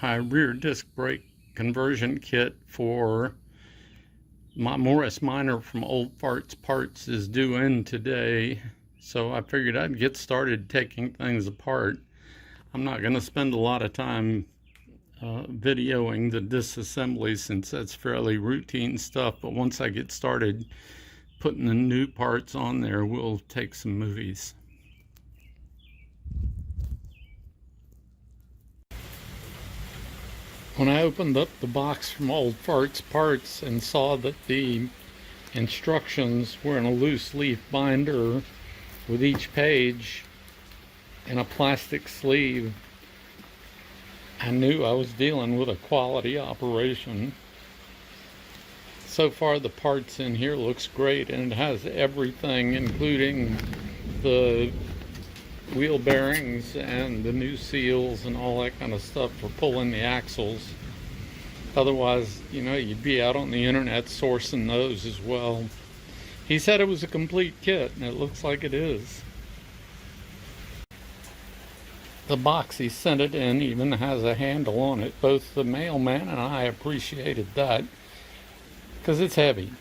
my rear disc brake conversion kit for my Morris Minor from Ol Phartz Parts is due in today, so I figured I'd get started taking things apart. I'm not going to spend a lot of time videoing the disassembly since that's fairly routine stuff, but once I get started putting the new parts on there, we'll take some movies. When I opened up the box from Ol Phartz Parts and saw that the instructions were in a loose leaf binder with each page in a plastic sleeve, I knew I was dealing with a quality operation. So far the parts in here looks great, and it has everything, including the wheel bearings and the new seals and all that kind of stuff for pulling the axles. Otherwise, you know, you'd be out on the internet sourcing those as well. He said it was a complete kit, and it looks like it is. The box he sent it in even has a handle on it. Both the mailman and I appreciated that, because it's heavy.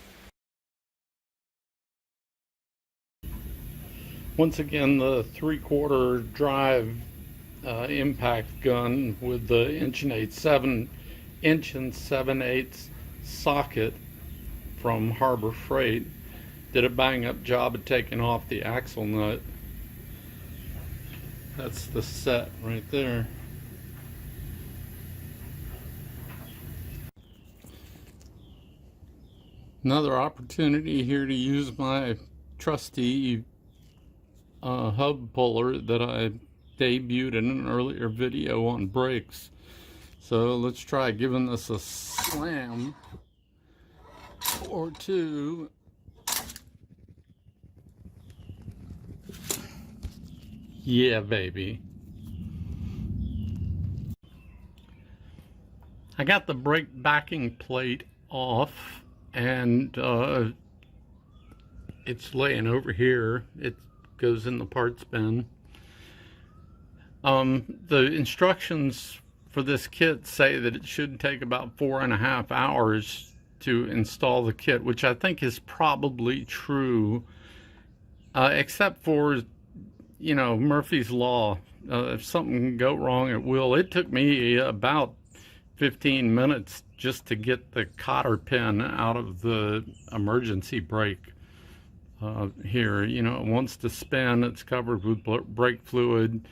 Once again, the 3/4 drive impact gun with the 1 7/8 socket from Harbor Freight did a bang-up job of taking off the axle nut. That's the set right there. Another opportunity here to use my trusty hub puller that I debuted in an earlier video on brakes. So let's try giving this a slam or two. Yeah, baby. I got the brake backing plate off, and it's laying over here. It goes in the parts bin. The instructions for this kit say that it should take about 4.5 hours to install the kit, which I think is probably true, except for, you know, Murphy's Law. If something can go wrong, it will. It took me about 15 minutes just to get the cotter pin out of the emergency brake. Here, you know, it wants to spin. It's covered with brake fluid.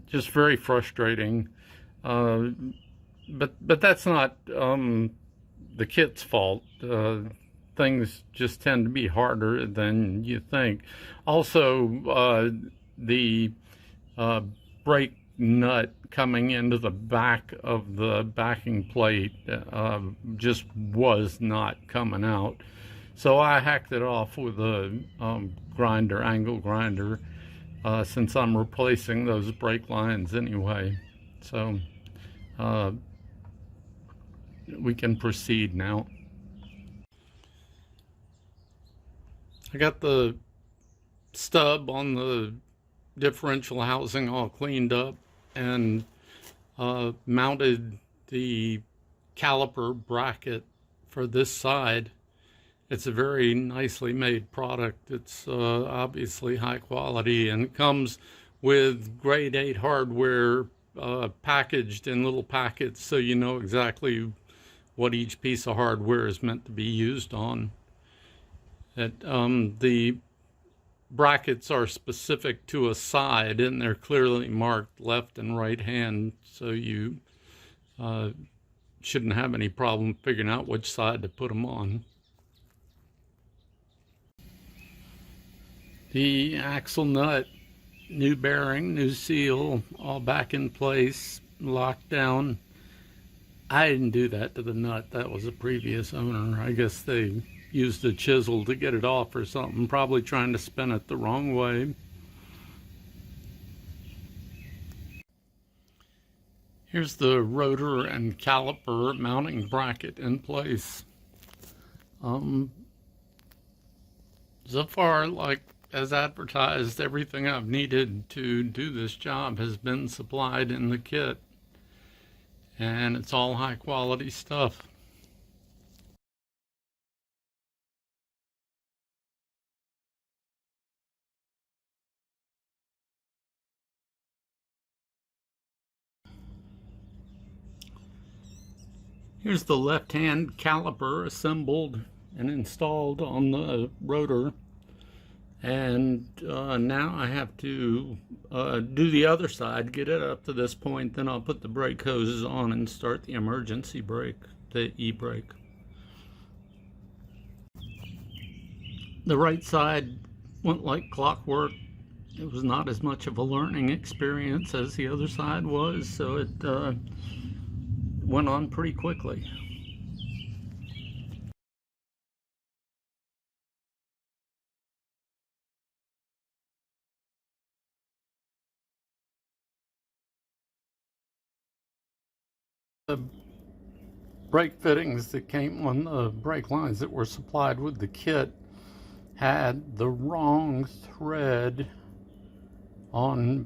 Just very frustrating. But that's not the kit's fault. Things just tend to be harder than you think. Also, the brake nut coming into the back of the backing plate just was not coming out. So I hacked it off with a grinder, angle grinder, since I'm replacing those brake lines anyway. So we can proceed now. I got the stub on the differential housing all cleaned up and mounted the caliper bracket for this side. It's a very nicely made product. It's obviously high quality, and it comes with grade 8 hardware packaged in little packets, so you know exactly what each piece of hardware is meant to be used on. The brackets are specific to a side, and they're clearly marked left and right hand, so you shouldn't have any problem figuring out which side to put them on. The axle nut, new bearing, new seal, all back in place, locked down. I didn't do that to the nut. That was a previous owner. I guess they used a chisel to get it off or something, probably trying to spin it the wrong way. Here's the rotor and caliper mounting bracket in place. So far, like as advertised, everything I've needed to do this job has been supplied in the kit. and it's all high quality stuff. Here's the left-hand caliper assembled and installed on the rotor, and now I have to do the other side, get it up to this point, then I'll put the brake hoses on and start the emergency brake, the e-brake. The right side went like clockwork. It was not as much of a learning experience as the other side was, so it went on pretty quickly. The brake fittings that came on the brake lines that were supplied with the kit had the wrong thread on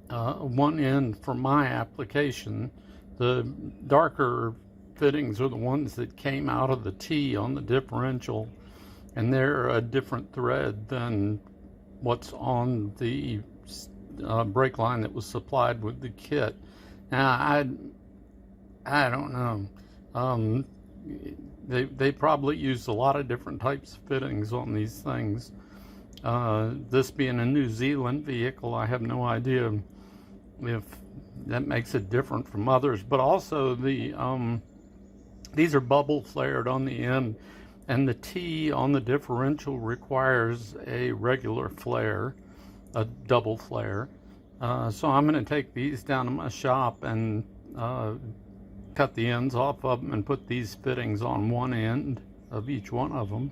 one end for my application. The darker fittings are the ones that came out of the T on the differential, and they're a different thread than what's on the brake line that was supplied with the kit. Now, I don't know. They probably used a lot of different types of fittings on these things. This being a New Zealand vehicle, I have no idea if that makes it different from others. But also these are bubble flared on the end, and the T on the differential requires a regular flare, a double flare. So I'm going to take these down to my shop and cut the ends off of them and put these fittings on one end of each one of them.